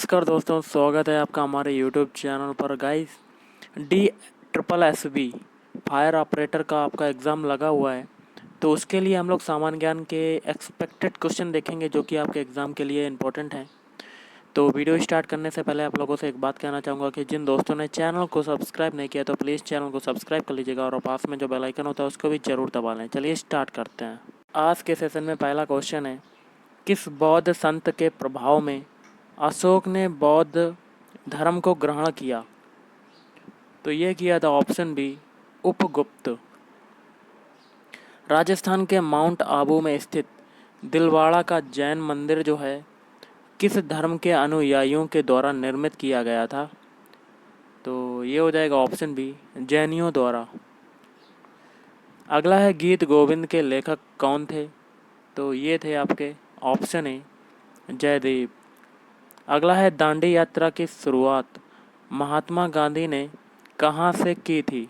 नमस्कार दोस्तों, स्वागत है आपका हमारे यूट्यूब चैनल पर। गाइस, DSSB फायर ऑपरेटर का आपका एग्ज़ाम लगा हुआ है, तो उसके लिए हम लोग सामान्य ज्ञान के एक्सपेक्टेड क्वेश्चन देखेंगे जो कि आपके एग्ज़ाम के लिए इम्पोर्टेंट हैं। तो वीडियो स्टार्ट करने से पहले आप लोगों से एक बात कहना चाहूँगा कि जिन दोस्तों ने चैनल को सब्सक्राइब नहीं किया तो प्लीज़ चैनल को सब्सक्राइब कर लीजिएगा और पास में जो बेल आइकन होता है उसको भी ज़रूर दबा लें। चलिए स्टार्ट करते हैं। आज के सेशन में पहला क्वेश्चन है, किस बौद्ध संत के प्रभाव में अशोक ने बौद्ध धर्म को ग्रहण किया? तो ये किया था ऑप्शन बी, उपगुप्त। राजस्थान के माउंट आबू में स्थित दिलवाड़ा का जैन मंदिर जो है किस धर्म के अनुयायियों के द्वारा निर्मित किया गया था? तो ये हो जाएगा ऑप्शन बी, जैनियों द्वारा। अगला है, गीत गोविंद के लेखक कौन थे? तो ये थे आपके ऑप्शन ए, जयदेव। अगला है, दांडी यात्रा की शुरुआत महात्मा गांधी ने कहाँ से की थी?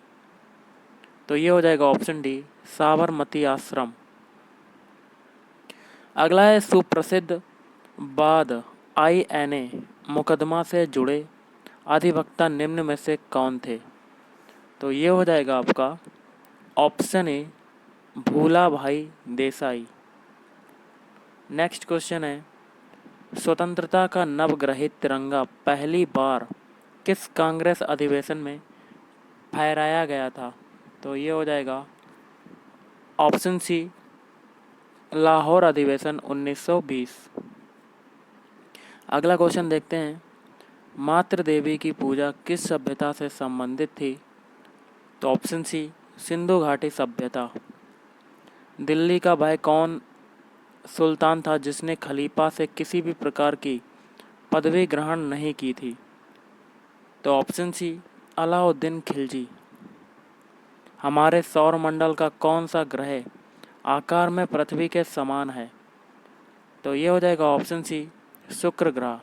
तो ये हो जाएगा ऑप्शन डी, साबरमती आश्रम। अगला है, सुप्रसिद्ध बाद INA मुकदमा से जुड़े अधिवक्ता निम्न में से कौन थे? तो ये हो जाएगा आपका ऑप्शन ए, भूला भाई देसाई। नेक्स्ट क्वेश्चन है, स्वतंत्रता का नवग्रहित तिरंगा पहली बार किस कांग्रेस अधिवेशन में फहराया गया था? तो ये हो जाएगा ऑप्शन सी, लाहौर अधिवेशन 1920। अगला क्वेश्चन देखते हैं, मातृ देवी की पूजा किस सभ्यता से संबंधित थी? तो ऑप्शन सी, सिंधु घाटी सभ्यता। दिल्ली का वह कौन सुल्तान था जिसने खलीफा से किसी भी प्रकार की पदवी ग्रहण नहीं की थी? तो ऑप्शन सी, अलाउद्दीन खिलजी। हमारे सौरमंडल का कौन सा ग्रह आकार में पृथ्वी के समान है? तो ये हो जाएगा ऑप्शन सी, शुक्र ग्रह।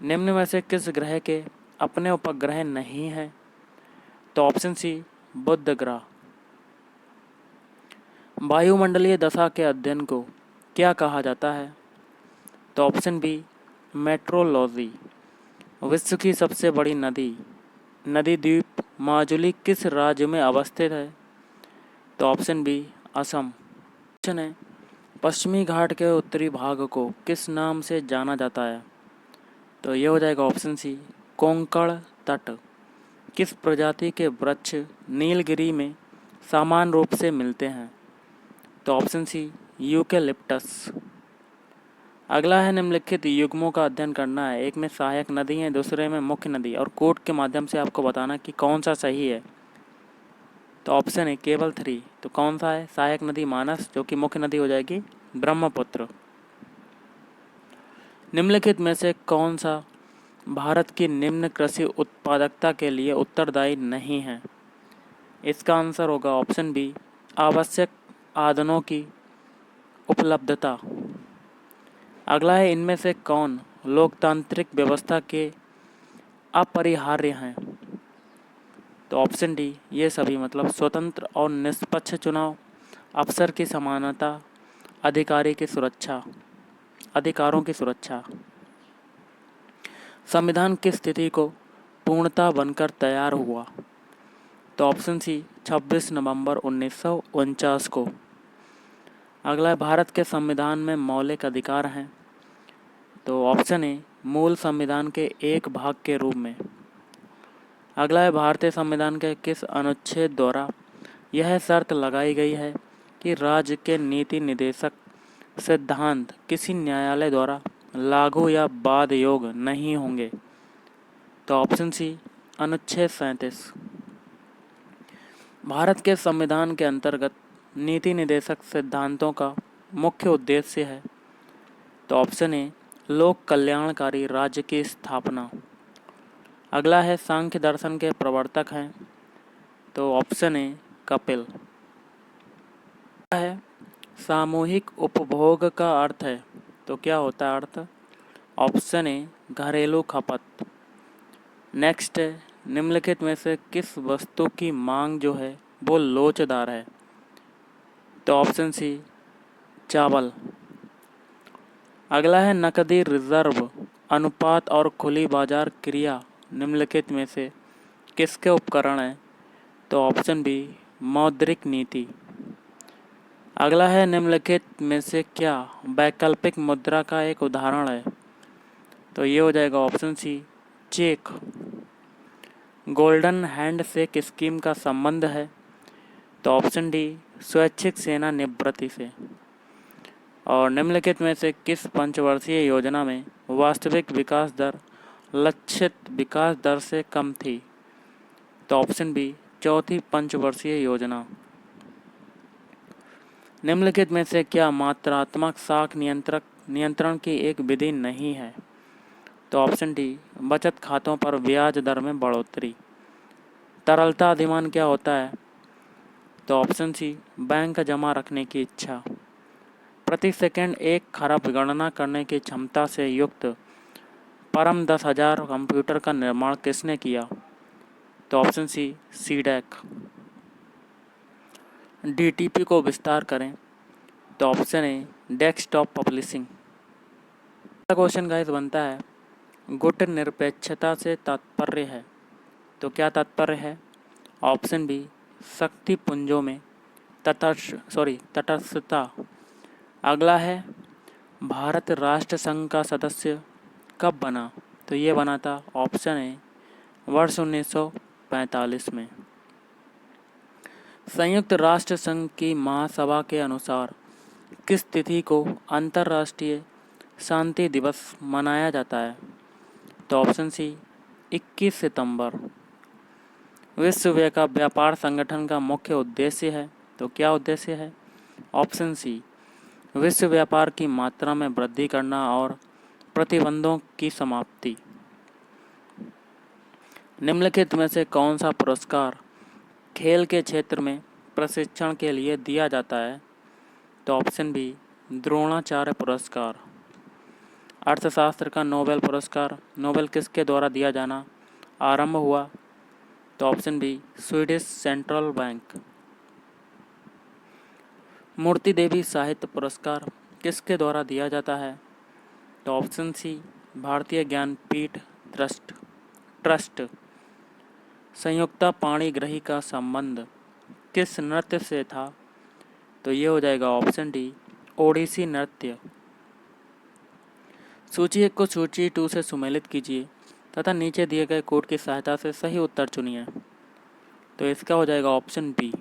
निम्न में से किस ग्रह के अपने उपग्रह नहीं हैं? तो ऑप्शन सी, बुध ग्रह। वायुमंडलीय दशा के अध्ययन को क्या कहा जाता है? तो ऑप्शन बी, मेट्रोलॉजी। विश्व की सबसे बड़ी नदी द्वीप माजुली किस राज्य में अवस्थित है? तो ऑप्शन बी, असम। क्वेश्चन है, पश्चिमी घाट के उत्तरी भाग को किस नाम से जाना जाता है? तो ये हो जाएगा ऑप्शन सी, कोंकण तट। किस प्रजाति के वृक्ष नीलगिरी में समान रूप से मिलते हैं? तो ऑप्शन सी, यूकेलिप्टस। अगला है, निम्नलिखित युग्मों का अध्ययन करना है। एक में सहायक नदी है, दूसरे में मुख्य नदी, और कोड के माध्यम से आपको बताना कि कौन सा सही है। तो ऑप्शन है केवल 3। तो कौन सा है? सहायक नदी मानस, जो कि मुख्य नदी हो जाएगी ब्रह्मपुत्र। निम्नलिखित में से कौन सा भारत की निम्न कृषि उत्पादकता के लिए उत्तरदायी नहीं है? इसका आंसर होगा ऑप्शन बी, आवश्यक आदनों की उपलब्धता। अगला है, इनमें से कौन लोकतांत्रिक व्यवस्था के अपरिहार्य हैं? तो ऑप्शन डी, ये सभी, मतलब स्वतंत्र और निष्पक्ष चुनाव, अफसर की समानता, अधिकारों की सुरक्षा। संविधान की स्थिति को पूर्णता बनकर तैयार हुआ? तो ऑप्शन सी, 26 नवंबर 1949 को। अगला है, भारत के संविधान में मौलिक अधिकार हैं? तो ऑप्शन ए, मूल संविधान के एक भाग के रूप में। अगला है, भारतीय संविधान के किस अनुच्छेद द्वारा यह शर्त लगाई गई है कि राज्य के नीति निर्देशक सिद्धांत किसी न्यायालय द्वारा लागू या बाध योग्य नहीं होंगे? तो ऑप्शन सी, अनुच्छेद 37। भारत के संविधान के अंतर्गत नीति निर्देशक सिद्धांतों का मुख्य उद्देश्य है? तो ऑप्शन ए, लोक कल्याणकारी राज्य की स्थापना। अगला है, सांख्य दर्शन के प्रवर्तक हैं? तो ऑप्शन ए, कपिल। है, सामूहिक उपभोग का अर्थ है? तो क्या होता है अर्थ? ऑप्शन ए, घरेलू खपत। नेक्स्ट है, निम्नलिखित में से किस वस्तु की मांग जो है वो लोचदार है? तो ऑप्शन सी, चावल। अगला है, नकदी रिजर्व अनुपात और खुली बाजार क्रिया निम्नलिखित में से किसके उपकरण हैं? तो ऑप्शन बी मौद्रिक नीति। अगला है निम्नलिखित में से क्या वैकल्पिक मुद्रा का एक उदाहरण है? तो ये हो जाएगा option C check. Golden handshake scheme का संबंध है? तो ऑप्शन डी स्वैच्छिक सेना निवृत्ति से। और निम्नलिखित में से किस पंचवर्षीय योजना में वास्तविक विकास दर लक्षित विकास दर से कम थी? तो ऑप्शन बी चौथी पंचवर्षीय योजना। निम्नलिखित में से क्या मात्रात्मक साख नियंत्रण की एक विधि नहीं है? तो ऑप्शन डी बचत खातों पर ब्याज दर में बढ़ोतरी। तरलता अधिमान क्या होता है? तो ऑप्शन सी बैंक जमा रखने की इच्छा। प्रति सेकंड 1 खरब गणना करने की क्षमता से युक्त परम 10,000 कंप्यूटर का निर्माण किसने किया? तो ऑप्शन सी सीडैक। डीटीपी को विस्तार करें? तो ऑप्शन ए डेस्कटॉप पब्लिशिंग। अगला क्वेश्चन गाइस बनता है गुट निरपेक्षता से तात्पर्य है? तो क्या तात्पर्य है? ऑप्शन बी शक्ति पुंजों में तटस्थता। अगला है भारत राष्ट्र संघ का सदस्य कब बना? तो ये बना था ऑप्शन ए वर्ष 1945 में। संयुक्त राष्ट्र संघ की महासभा के अनुसार किस तिथि को अंतर्राष्ट्रीय शांति दिवस मनाया जाता है? तो ऑप्शन सी 21 सितंबर। विश्व व्यापार संगठन का मुख्य उद्देश्य है? तो क्या उद्देश्य है? ऑप्शन सी विश्व व्यापार की मात्रा में वृद्धि करना और प्रतिबंधों की समाप्ति। निम्नलिखित में से कौन सा पुरस्कार खेल के क्षेत्र में प्रशिक्षण के लिए दिया जाता है? तो ऑप्शन बी द्रोणाचार्य पुरस्कार। अर्थशास्त्र का नोबेल पुरस्कार नोबेल किसके द्वारा दिया जाना आरंभ हुआ? तो option B Swedish central bank. Murti Devi साहित्य पुरस्कार किसके द्वारा दिया जाता है? तो ऑप्शन सी भारतीय ज्ञानपीठ ट्रस्ट। संयुक्ता पाणिग्रही का संबंध किस नृत्य से था? तो ये हो जाएगा ऑप्शन डी ओडिसी नृत्य। सूची 1 को सूची 2 से सुमेलित कीजिए तथा नीचे दिए गए कोड की सहायता से सही उत्तर चुनिए। तो इसका हो जाएगा ऑप्शन बी।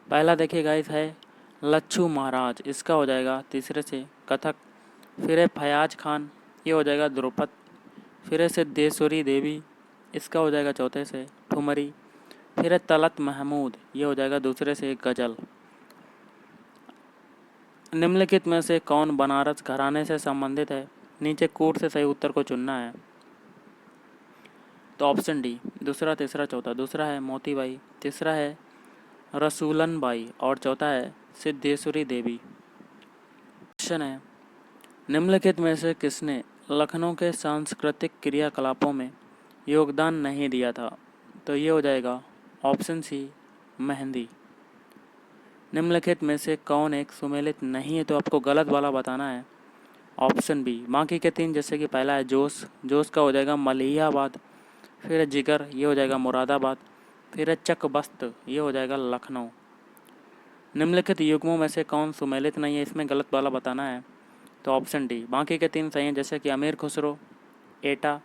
पहला देखिए गाइस है लच्छू महाराज, इसका हो जाएगा तीसरे से कथक। फिर है फयाज खान, ये हो जाएगा द्रुपद। फिर है सिद्धेश्वरी देवी, इसका हो जाएगा चौथे से ठुमरी। फिर है तलत महमूद, ये हो जाएगा दूसरे से गजल। निम्नलिखित में से कौन बनारस घराने से संबंधित है? नीचे कोड से सही उत्तर को चुनना है। तो ऑप्शन डी दूसरा तीसरा चौथा। दूसरा है मोतीबाई, तीसरा है रसूलन बाई और चौथा है सिद्धेश्वरी देवी। क्वेश्चन है निम्नलिखित में से किसने लखनऊ के सांस्कृतिक क्रियाकलापों में योगदान नहीं दिया था? तो ये हो जाएगा ऑप्शन सी मेहंदी। निम्नलिखित में से कौन एक सुमेलित नहीं है? तो आपको गलत वाला बताना है। ऑप्शन बी बाकी के 3, जैसे कि पहला है जोश, जोश का हो जाएगा मलिहाबाद। फिर है जिगर, ये हो जाएगा मुरादाबाद। फिर है चकबस्त, ये हो जाएगा लखनऊ। निम्नलिखित युग्मों में से कौन सुमेलित नहीं है? इसमें गलत वाला बताना है। तो ऑप्शन डी बाकी के 3 सही हैं, जैसे कि अमीर खुसरो एटा,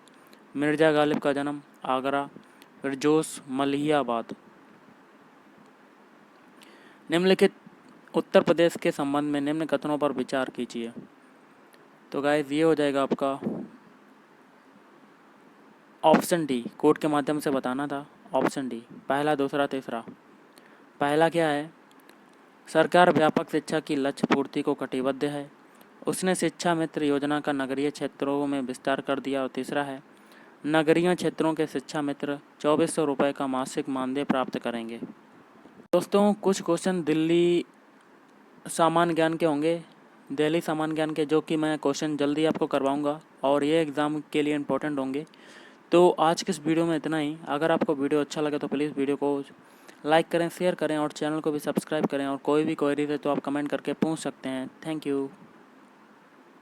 मिर्जा गालिब का जन्म आगरा, फिर जोश मलिहाबाद। निम्नलिखित उत्तर प्रदेश के संबंध में निम्न कथनों पर विचार कीजिए। तो गाइस ये हो जाएगा आपका ऑप्शन डी, कोड के माध्यम से बताना था। ऑप्शन डी पहला दूसरा तीसरा। पहला क्या है? सरकार व्यापक शिक्षा की लक्ष्य पूर्ति को कटिबद्ध है। उसने शिक्षा मित्र योजना का नगरीय क्षेत्रों में विस्तार कर दिया। और तीसरा है नगरीय क्षेत्रों के शिक्षा मित्र 2400 रुपये का मासिक मानदेय प्राप्त करेंगे। दोस्तों कुछ क्वेश्चन दिल्ली सामान्य ज्ञान के होंगे, दिल्ली सामान्य ज्ञान के, जो कि मैं क्वेश्चन जल्दी आपको करवाऊंगा और ये एग्ज़ाम के लिए इम्पोर्टेंट होंगे। तो आज के इस वीडियो में इतना ही। अगर आपको वीडियो अच्छा लगे तो प्लीज़ वीडियो को लाइक करें, शेयर करें और चैनल को भी सब्सक्राइब करें। और कोई भी क्वेरीज है तो आप कमेंट करके पूछ सकते हैं। Thank you.